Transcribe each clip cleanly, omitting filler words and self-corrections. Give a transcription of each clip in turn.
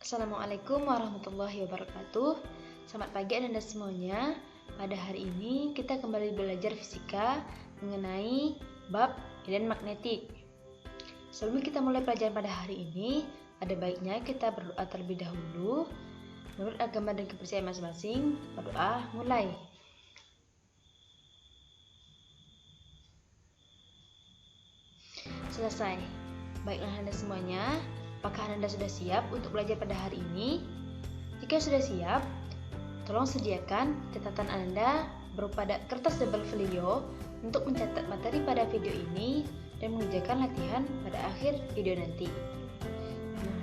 Assalamualaikum warahmatullahi wabarakatuh. Selamat pagi Anda semuanya. Pada hari ini kita kembali belajar fisika mengenai bab medan magnetik. Sebelum kita mulai pelajaran pada hari ini, ada baiknya kita berdoa terlebih dahulu. Menurut agama dan kepercayaan masing-masing, berdoa mulai. Selesai. Baiklah Anda semuanya, apakah Anda sudah siap untuk belajar pada hari ini? Jika sudah siap, tolong sediakan catatan Anda berupa kertas double folio untuk mencatat materi pada video ini dan mengerjakan latihan pada akhir video nanti. Nah,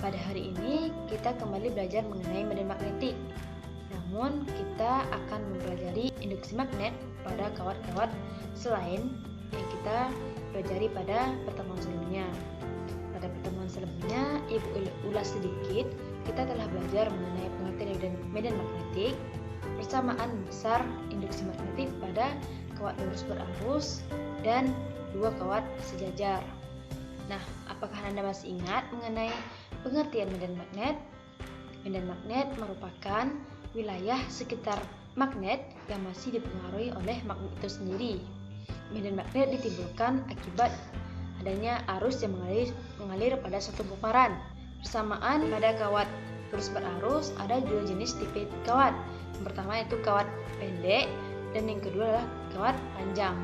pada hari ini kita kembali belajar mengenai medan magnetik. Namun kita akan mempelajari induksi magnet pada kawat-kawat selain yang kita pelajari pada pertemuan sebelumnya. Pada pertemuan sebelumnya, Ibu ulas sedikit, kita telah belajar mengenai pengertian medan magnetik, persamaan besar induksi magnetik pada kawat lurus berarus dan dua kawat sejajar. Nah, apakah Anda masih ingat mengenai pengertian medan magnet? Medan magnet merupakan wilayah sekitar magnet yang masih dipengaruhi oleh magnet itu sendiri. Medan magnet ditimbulkan akibat adanya arus yang mengalir pada suatu puparan. Persamaan pada kawat lurus berarus ada dua jenis tipe kawat. Yang pertama itu kawat pendek dan yang kedua adalah kawat panjang.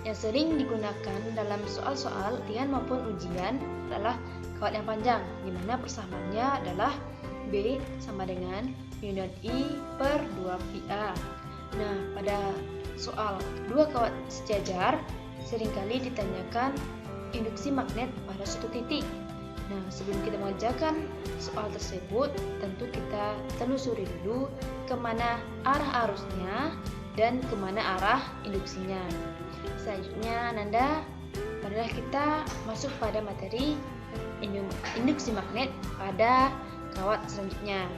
Yang sering digunakan dalam soal-soal latihan maupun ujian adalah kawat yang panjang, di mana persamaannya adalah B sama dengan union I per 2πa. Nah, pada soal dua kawat sejajar seringkali ditanyakan induksi magnet pada suatu titik. Nah, sebelum kita mengerjakan soal tersebut, tentu kita telusuri dulu kemana arah arusnya dan kemana arah induksinya. Selanjutnya, marilah kita masuk pada materi induksi magnet pada kawat selanjutnya.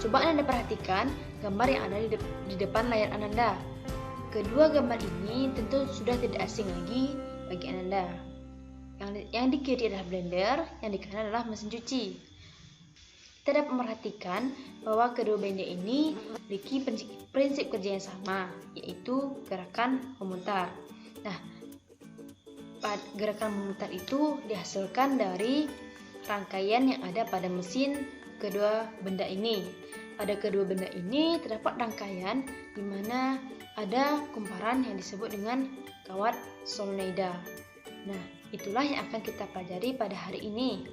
Coba Anda perhatikan gambar yang ada di depan layar Anda. Kedua gambar ini tentu sudah tidak asing lagi bagi Anda. Yang di kiri adalah blender, yang di kanan adalah mesin cuci. Kita dapat memperhatikan bahwa kedua benda ini memiliki prinsip kerja yang sama, yaitu gerakan memutar. Nah, gerakan memutar itu dihasilkan dari rangkaian yang ada pada mesin kedua benda ini. Pada kedua benda ini terdapat rangkaian di mana ada kumparan yang disebut dengan kawat solenoida. Nah, itulah yang akan kita pelajari pada hari ini.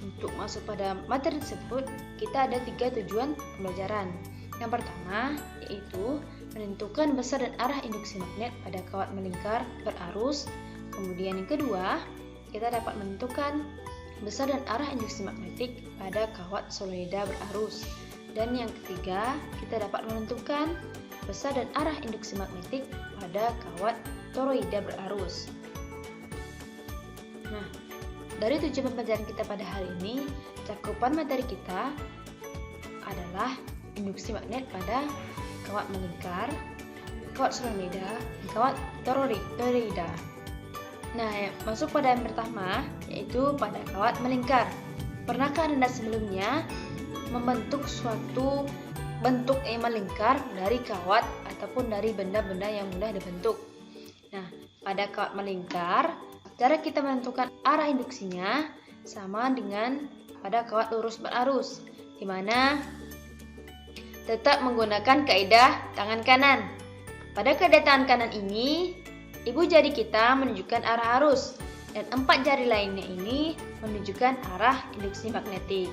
Untuk masuk pada materi tersebut, kita ada 3 tujuan pembelajaran. Yang pertama, yaitu menentukan besar dan arah induksi magnet pada kawat melingkar berarus. Kemudian yang kedua, kita dapat menentukan besar dan arah induksi magnetik pada kawat solenoida berarus. Dan yang ketiga, kita dapat menentukan besar dan arah induksi magnetik pada kawat toroida berarus. Nah, dari tujuan pembelajaran kita pada hari ini, cakupan materi kita adalah induksi magnet pada kawat melingkar, kawat solenoida, dan kawat toroida. Nah, masuk pada yang pertama, yaitu pada kawat melingkar. Pernahkah Anda sebelumnya membentuk suatu bentuk yang melingkar dari kawat ataupun dari benda-benda yang mudah dibentuk? Nah, pada kawat melingkar, cara kita menentukan arah induksinya sama dengan pada kawat lurus berarus, di mana tetap menggunakan kaidah tangan kanan. Pada kaidah tangan kanan ini, ibu jari kita menunjukkan arah arus dan 4 jari lainnya ini menunjukkan arah induksi magnetik.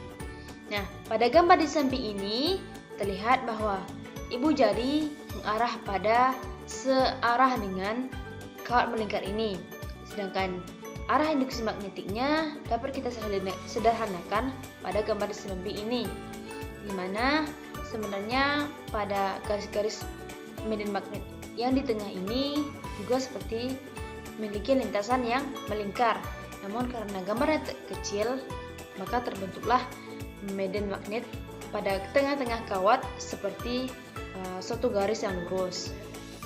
Nah, pada gambar di samping ini terlihat bahwa ibu jari mengarah pada searah dengan kawat melingkar ini. Sedangkan arah induksi magnetiknya dapat kita sederhanakan pada gambar di samping ini, di mana sebenarnya pada garis-garis medan magnet yang di tengah ini juga seperti memiliki lintasan yang melingkar. Namun karena gambarnya kecil, maka terbentuklah medan magnet pada tengah-tengah kawat seperti suatu garis yang lurus.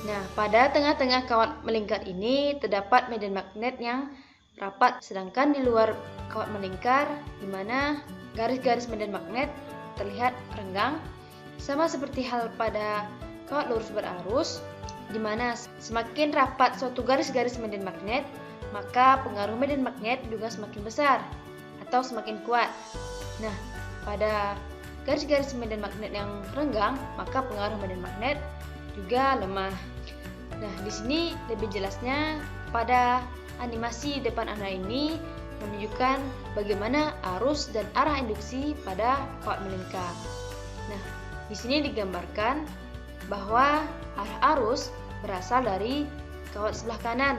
Nah, pada tengah-tengah kawat melingkar ini terdapat medan magnet yang rapat, sedangkan di luar kawat melingkar di mana garis-garis medan magnet terlihat renggang, sama seperti hal pada kawat lurus berarus, di mana semakin rapat suatu garis-garis medan magnet, maka pengaruh medan magnet juga semakin besar atau semakin kuat. Nah, pada garis-garis medan magnet yang renggang, maka pengaruh medan magnet juga lemah. Nah, di sini lebih jelasnya pada animasi depan Anda ini menunjukkan bagaimana arus dan arah induksi pada kawat melingkar. Nah, di sini digambarkan bahwa arah arus berasal dari kawat sebelah kanan,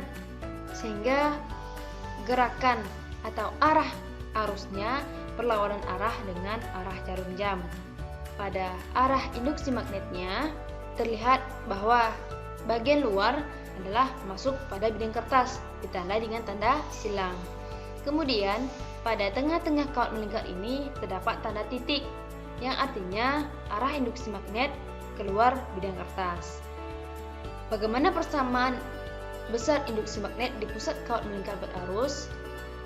sehingga gerakan atau arah arusnya berlawanan arah dengan arah jarum jam. Pada arah induksi magnetnya terlihat bahwa bagian luar adalah masuk pada bidang kertas, ditandai dengan tanda silang. Kemudian pada tengah-tengah kawat melingkar ini terdapat tanda titik, yang artinya arah induksi magnet keluar bidang kertas. Bagaimana persamaan besar induksi magnet di pusat kawat melingkar berarus?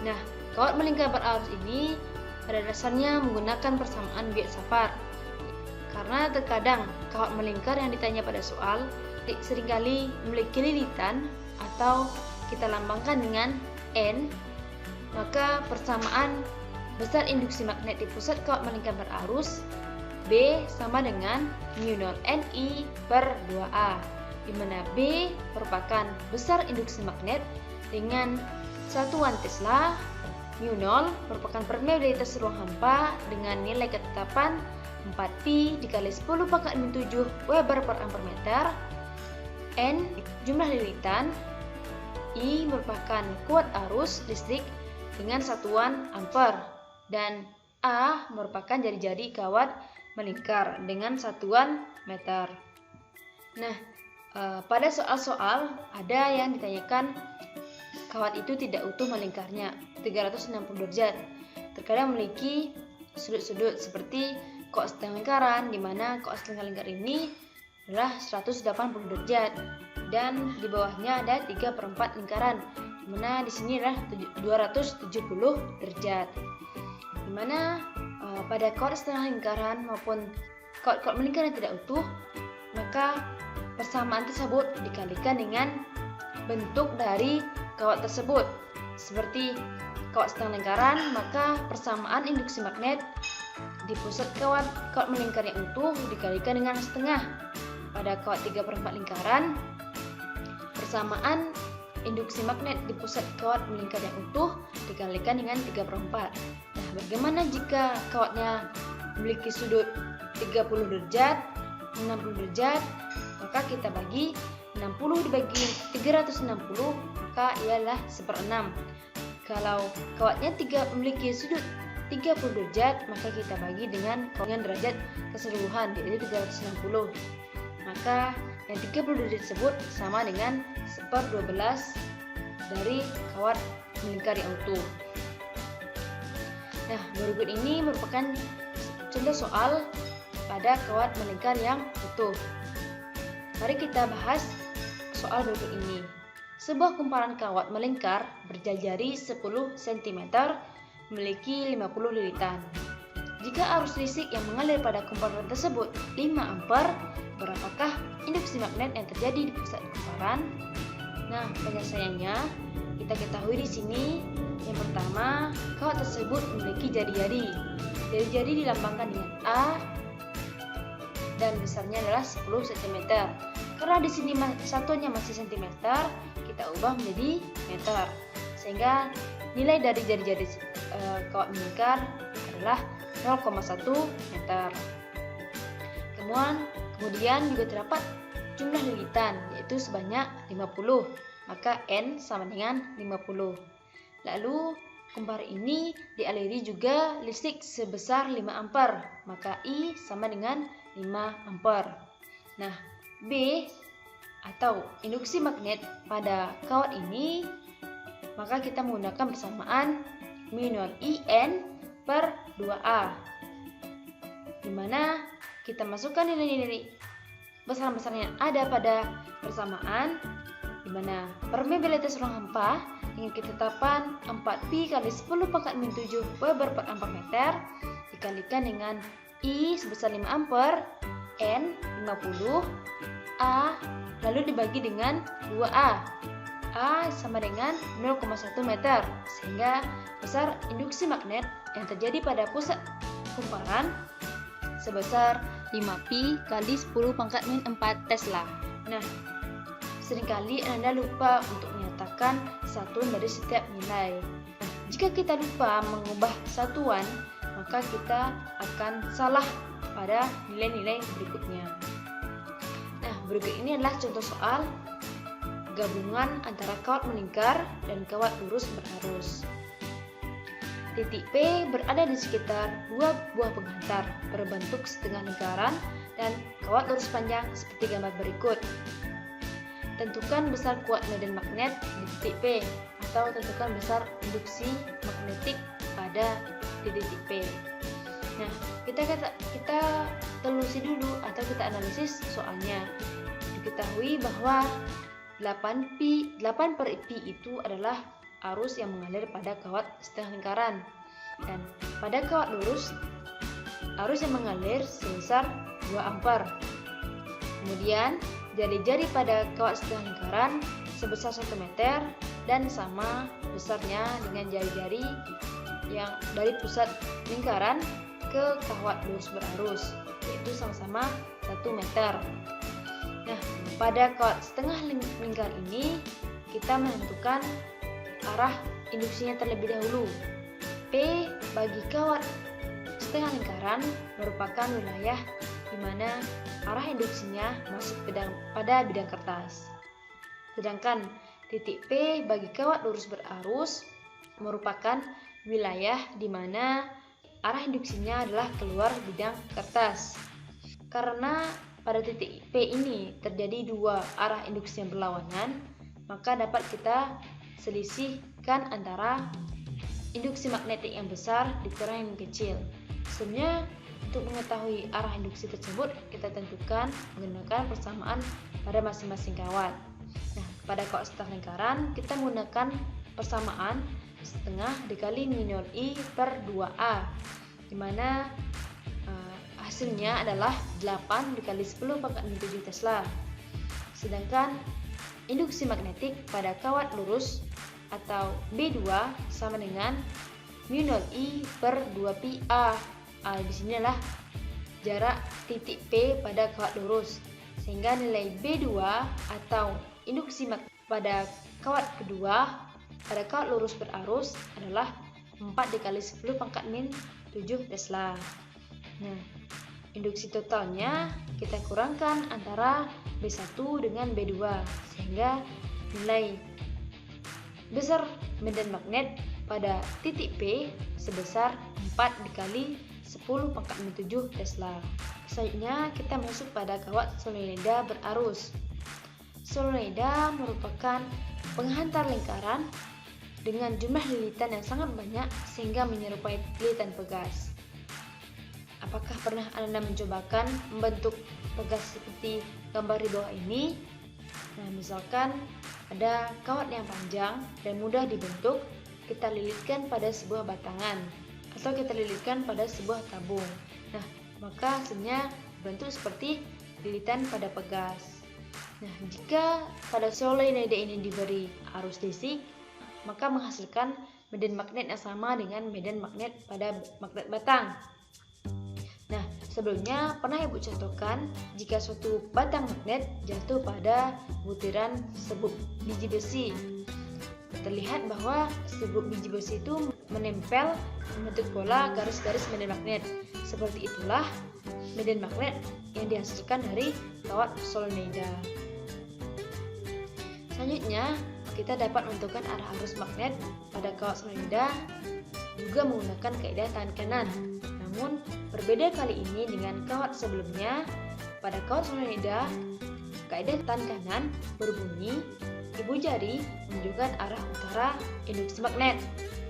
Nah, kawat melingkar berarus ini pada dasarnya menggunakan persamaan Biot-Savart. Karena terkadang kawat melingkar yang ditanya pada soal seringkali memiliki lilitan atau kita lambangkan dengan N, maka persamaan besar induksi magnet di pusat kawat melingkar berarus B sama dengan mu0 Ni per 2A, di mana B merupakan besar induksi magnet dengan satuan Tesla, mu0 merupakan permeabilitas ruang hampa dengan nilai ketetapan 4pi dikali 10 pangkat min 7 Weber per ampere meter, N jumlah lilitan, I merupakan kuat arus listrik dengan satuan ampere, dan A merupakan jari-jari kawat melingkar dengan satuan meter. Nah, pada soal-soal ada yang ditanyakan kawat itu tidak utuh melingkarnya 360 derajat. Terkadang memiliki sudut-sudut seperti kawat setengah lingkaran, di mana kawat setengah lingkar ini adalah 180 derajat dan di bawahnya ada 3/4 lingkaran, di mana di sini adalah 270 derajat. Di mana pada kawat setengah lingkaran maupun kawat-kawat melingkar yang tidak utuh, maka persamaan tersebut dikalikan dengan bentuk dari kawat tersebut. Seperti kawat setengah lingkaran, maka persamaan induksi magnet di pusat kawat melingkar yang utuh dikalikan dengan setengah. Pada kawat 3/4 lingkaran, persamaan induksi magnet di pusat kawat melingkar yang utuh dikalikan dengan 3/4. Nah, bagaimana jika kawatnya memiliki sudut 30 derajat, 60 derajat, maka kita bagi 60 dibagi 360, maka ialah 1/6. Kalau kawatnya memiliki sudut 30 derajat, maka kita bagi dengan derajat keseluruhan, yaitu 360. Maka yang 30 derajat tersebut sama dengan 1/12 dari kawat melingkar yang utuh. Nah, berikut ini merupakan contoh soal pada kawat melingkar yang utuh. Mari kita bahas soal berikut ini. Sebuah kumparan kawat melingkar berjari 10 cm memiliki 50 lilitan. Jika arus listrik yang mengalir pada kumparan tersebut 5 ampere, berapakah induksi magnet yang terjadi di pusat kumparan? Nah, penyelesaiannya kita ketahui di sini. Yang pertama, kawat tersebut memiliki jari-jari. Jari-jari dilambangkan dengan A dan besarnya adalah 10 cm. Karena di sini satuannya masih cm, kita ubah menjadi meter. Sehingga nilai dari jari-jari kawat melingkar adalah 0,1 meter. Kemudian juga terdapat jumlah lilitan, yaitu sebanyak 50, maka N sama dengan 50. Lalu kumparan ini dialiri juga listrik sebesar 5 ampere, maka I sama dengan 5 ampere. Nah, B atau induksi magnet pada kawat ini, maka kita menggunakan persamaan mu0 IN per 2A, di mana kita masukkan nilai-nilai besar-besar yang ada pada persamaan di mana permeabilitas ruang hampa dengan ketetapan 4pi kali 10 pangkat min 7 Weber per ampere meter dikalikan dengan I sebesar 5 ampere, N 50, A lalu dibagi dengan 2A. A sama dengan 0,1 meter, sehingga besar induksi magnet yang terjadi pada pusat kumparan sebesar 5pi kali 10 pangkat min 4 Tesla. Nah, seringkali Anda lupa untuk menyatakan satuan dari setiap nilai. Nah, jika kita lupa mengubah satuan, maka kita akan salah pada nilai-nilai berikutnya. Nah, berikut ini adalah contoh soal gabungan antara kawat melingkar dan kawat lurus berarus. Titik P berada di sekitar dua buah penghantar berbentuk setengah lingkaran dan kawat lurus panjang seperti gambar berikut. Tentukan besar kuat medan magnet di titik P atau tentukan besar induksi magnetik pada titik P. Nah, kita telusuri dulu atau kita analisis soalnya. Diketahui bahwa 8 per pi itu adalah arus yang mengalir pada kawat setengah lingkaran, dan pada kawat lurus arus yang mengalir sebesar 2 ampere. Kemudian jari-jari pada kawat setengah lingkaran sebesar 1 meter dan sama besarnya dengan jari-jari yang dari pusat lingkaran ke kawat lurus berarus, yaitu sama-sama 1 meter. Nah, pada kawat setengah lingkar ini kita menentukan arah induksinya terlebih dahulu. P bagi kawat setengah lingkaran merupakan wilayah di mana arah induksinya masuk pada bidang kertas. Sedangkan titik P bagi kawat lurus berarus merupakan wilayah di mana arah induksinya adalah keluar bidang kertas. Karena pada titik P ini terjadi dua arah induksi yang berlawanan, maka dapat kita selisihkan antara induksi magnetik yang besar dikurang yang kecil. Sebenarnya untuk mengetahui arah induksi tersebut kita tentukan menggunakan persamaan pada masing-masing kawat. Nah, pada kawat setengah lingkaran kita menggunakan persamaan setengah dikali minor I per 2A, di mana hasilnya adalah 8 dikali 10 pangkat min 7 Tesla. Sedangkan induksi magnetik pada kawat lurus atau B2 sama dengan mu 0 I per 2pi A. Di sini adalah jarak titik P pada kawat lurus, sehingga nilai B2 atau induksi magnetik pada kawat kedua pada kawat lurus berarus adalah 4 dikali 10 pangkat min 7 Tesla. Nah, induksi totalnya kita kurangkan antara B1 dengan B2, sehingga nilai besar medan magnet pada titik P sebesar 4 dikali 10 pangkat min 7 Tesla. Selanjutnya kita masuk pada kawat solenoida berarus. Solenoida merupakan penghantar lingkaran dengan jumlah lilitan yang sangat banyak sehingga menyerupai lilitan pegas. Apakah pernah Anda mencobakan membentuk pegas seperti gambar di bawah ini? Nah, misalkan ada kawat yang panjang dan mudah dibentuk, kita lilitkan pada sebuah batangan atau kita lilitkan pada sebuah tabung. Nah, maka hasilnya bentuk seperti lilitan pada pegas. Nah, jika pada solenoida ini diberi arus DC, maka menghasilkan medan magnet yang sama dengan medan magnet pada magnet batang. Nah, sebelumnya pernah Ibu contohkan jika suatu batang magnet jatuh pada butiran serbuk biji besi. Terlihat bahwa serbuk biji besi itu menempel membentuk pola garis-garis medan magnet. Seperti itulah medan magnet yang dihasilkan dari kawat solenoida. Selanjutnya, kita dapat menentukan arah arus magnet pada kawat solenoida juga menggunakan kaidah tangan kanan. Namun, berbeda kali ini dengan kawat sebelumnya. Pada kawat solenoida, kaidah tangan kanan berbunyi ibu jari menunjukkan arah utara induksi magnet,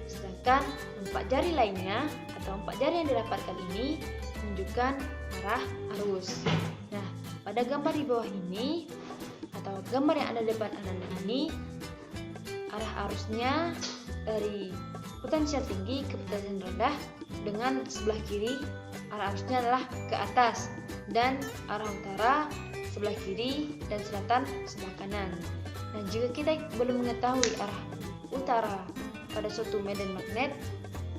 sedangkan 4 jari lainnya atau 4 jari yang didapatkan ini menunjukkan arah arus. Nah, pada gambar di bawah ini atau gambar yang ada di depan Ananda ini, arah arusnya dari potensial tinggi ke potensial rendah, dengan sebelah kiri arah arusnya adalah ke atas dan arah utara sebelah kiri dan selatan sebelah kanan. Nah, jika kita belum mengetahui arah utara pada suatu medan magnet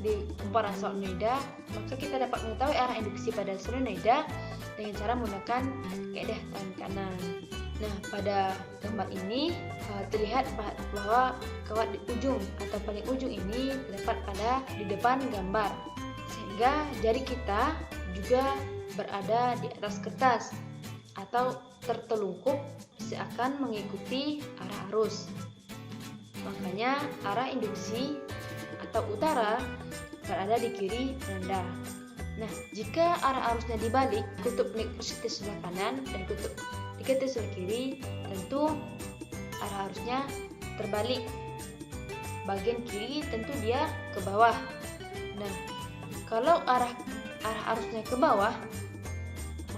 di kumparan solenoida, maka kita dapat mengetahui arah induksi pada solenoida dengan cara menggunakan kaidah tangan kanan. Nah, pada gambar ini terlihat bahwa kawat di ujung atau paling ujung ini terdapat di depan gambar, sehingga jari kita juga berada di atas kertas atau tertelungkup seakan mengikuti arah arus. Makanya arah induksi atau utara berada di kiri Ananda. Nah, jika arah arusnya dibalik, kutub positif sebelah kanan dan kutub negatif sebelah kiri, tentu arah arusnya terbalik. Bagian kiri tentu dia ke bawah. Nah, kalau arah arusnya ke bawah,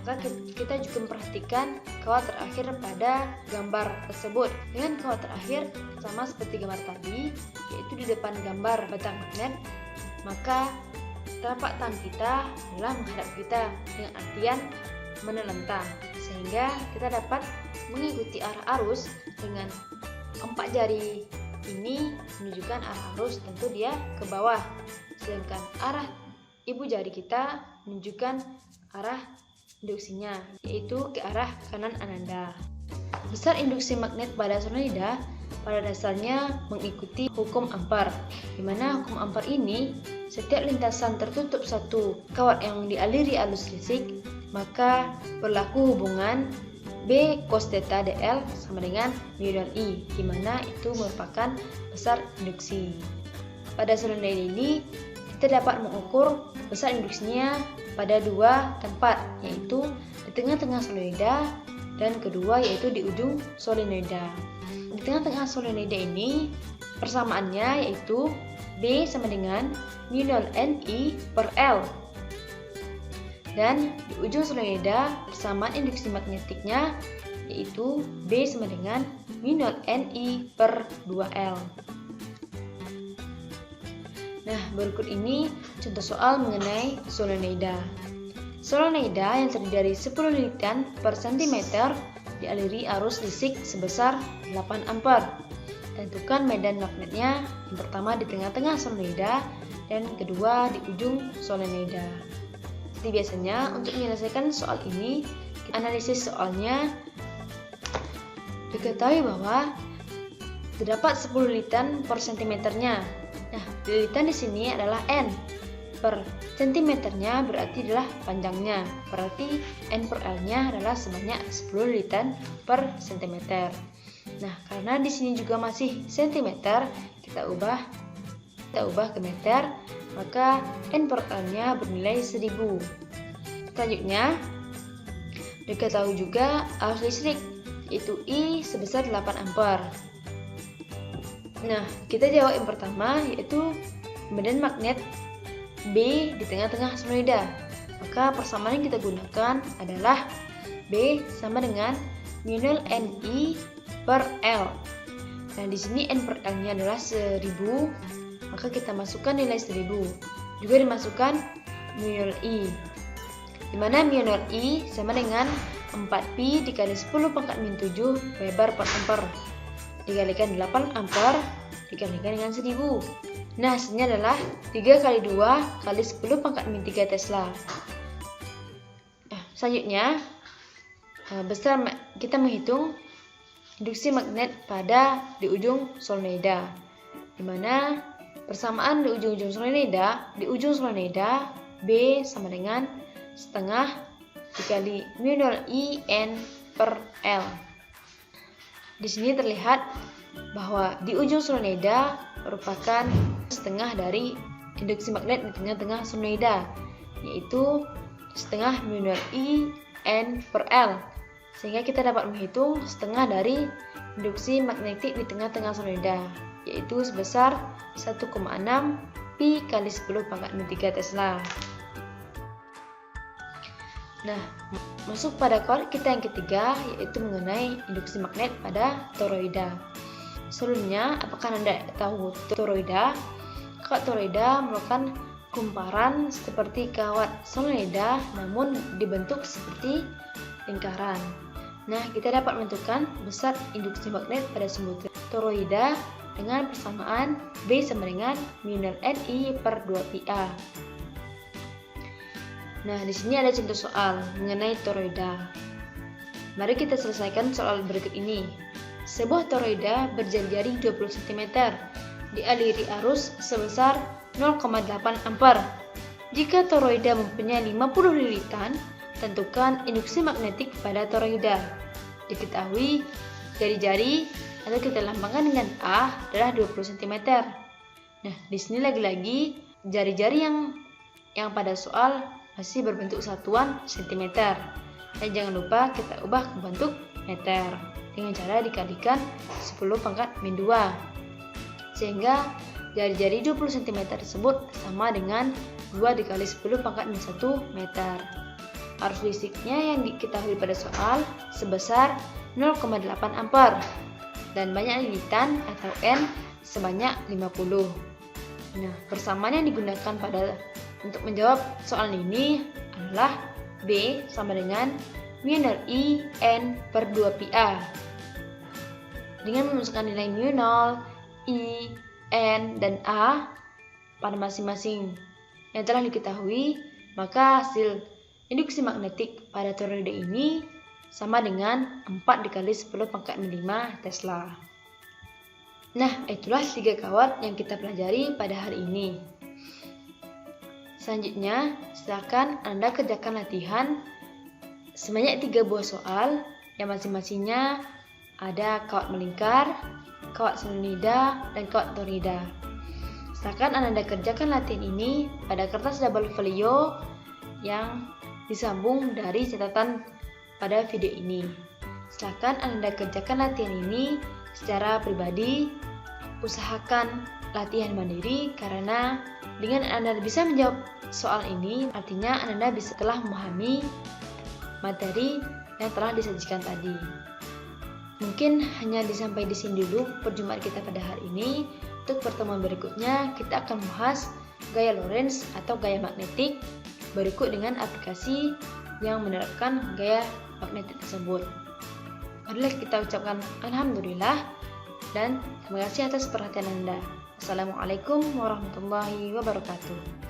maka kita juga memperhatikan kawat terakhir pada gambar tersebut. Dengan kawat terakhir sama seperti gambar tadi, yaitu di depan gambar batang magnet, maka telapak tangan kita adalah menghadap kita dengan artian menelentang, sehingga kita dapat mengikuti arah arus dengan 4 jari ini menunjukkan arah arus, tentu dia ke bawah, sedangkan arah ibu jari kita menunjukkan arah induksinya, yaitu ke arah kanan Ananda. Besar induksi magnet pada solenoida pada dasarnya mengikuti hukum Ampere, di mana hukum Ampere ini setiap lintasan tertutup satu kawat yang dialiri arus listrik, maka berlaku hubungan B cos theta dl sama dengan mu nol I, di mana itu merupakan besar induksi. Pada solenoida ini kita dapat mengukur besar induksinya pada 2 tempat, yaitu di tengah-tengah solenoida dan kedua yaitu di ujung solenoida. Di tengah-tengah solenoida ini persamaannya yaitu B sama dengan mu nol Ni per L, dan di ujung solenoida persamaan induksi magnetiknya yaitu B sama dengan mu nol Ni per 2L. Nah, berikut ini contoh soal mengenai solenoida. Solenoida yang terdiri dari 10 litian per cm dialiri arus listrik sebesar 8 ampere. Tentukan medan magnetnya, yang pertama di tengah-tengah solenoida dan kedua di ujung solenoida. Seperti biasanya, untuk menyelesaikan soal ini, analisis soalnya diketahui bahwa terdapat 10 litian per cm-nya. Nah, lilitan di sini adalah N per cm-nya, berarti adalah panjangnya. Berarti N per L-nya adalah sebanyak 10 lilitan per cm. Nah, karena di sini juga masih cm, kita ubah ke meter, maka N per L-nya bernilai 1000. Selanjutnya, diketahui juga arus listrik yaitu I sebesar 8 ampere. Nah, kita jawab yang pertama, yaitu medan magnet B di tengah-tengah solenoida. Maka persamaan yang kita gunakan adalah B sama dengan mu nol Ni per L. Nah, di sini N per L-nya adalah 1000, maka kita masukkan nilai 1000. Juga dimasukkan mu nol I, di mana mu nol I sama dengan 4pi dikali 10 pangkat min 7 Weber per ampere, dikalikan 8 ampere dikalikan dengan 1000. Nah, hasilnya adalah 3 kali 2 kali 10 pangkat min 3 Tesla. Selanjutnya, kita menghitung induksi magnet di ujung solenoida, di mana persamaan di ujung solenoida B sama dengan setengah dikali mu nol I N per L. Di sini terlihat bahwa di ujung solenoida merupakan setengah dari induksi magnet di tengah-tengah solenoida, yaitu setengah mu nol I N per L, sehingga kita dapat menghitung setengah dari induksi magnetik di tengah-tengah solenoida, yaitu sebesar 1,6 pi kali 10 pangkat min 3 Tesla. Nah, masuk pada kawat kita yang ketiga, yaitu mengenai induksi magnet pada toroida. Sebelumnya, apakah Anda tahu toroida? Kawat toroida merupakan kumparan seperti kawat solenoida, namun dibentuk seperti lingkaran. Nah, kita dapat menentukan besar induksi magnet pada sumbu toroida dengan persamaan B sama dengan minor Ni per 2πa. Nah, di sini ada contoh soal mengenai toroida. Mari kita selesaikan soal berikut ini. Sebuah toroida berjari-jari 20 cm dialiri arus sebesar 0,8 ampere. Jika toroida mempunyai 50 lilitan, tentukan induksi magnetik pada toroida. Diketahui jari-jari atau kita lambangkan dengan A adalah 20 cm. Nah, di sini lagi-lagi jari-jari yang pada soal masih berbentuk satuan cm. Dan jangan lupa kita ubah ke bentuk meter dengan cara dikalikan 10⁻². Sehingga jari-jari 20 cm tersebut sama dengan 2 dikali 10⁻⁴ meter. Arus listriknya yang diketahui pada soal sebesar 0,8 ampere dan banyak lilitan atau N sebanyak 50. Nah, persamaan yang digunakan untuk menjawab soal ini adalah B sama dengan minor I N per 2πa. Dengan memasukkan nilai mu 0, I, N, dan A pada masing-masing yang telah diketahui, maka hasil induksi magnetik pada toroida ini sama dengan 4 dikali 10⁻⁵ Tesla. Nah, itulah 3 kawat yang kita pelajari pada hari ini. Selanjutnya, silakan Anda kerjakan latihan sebanyak 3 buah soal yang masing-masingnya ada kawat melingkar, kawat solenoida, dan kawat toroida. Silakan Anda kerjakan latihan ini pada kertas double folio yang disambung dari catatan pada video ini. Silakan Anda kerjakan latihan ini secara pribadi. Usahakan latihan mandiri karena dengan Anda bisa menjawab soal ini artinya Anda bisa telah memahami materi yang telah disajikan tadi. Mungkin hanya sampai di sini dulu perjumpaan kita pada hari ini. Untuk pertemuan berikutnya kita akan membahas gaya Lorentz atau gaya magnetik berikut dengan aplikasi yang menerapkan gaya magnetik tersebut. Marilah kita ucapkan alhamdulillah dan terima kasih atas perhatian Anda. Assalamualaikum warahmatullahi wabarakatuh.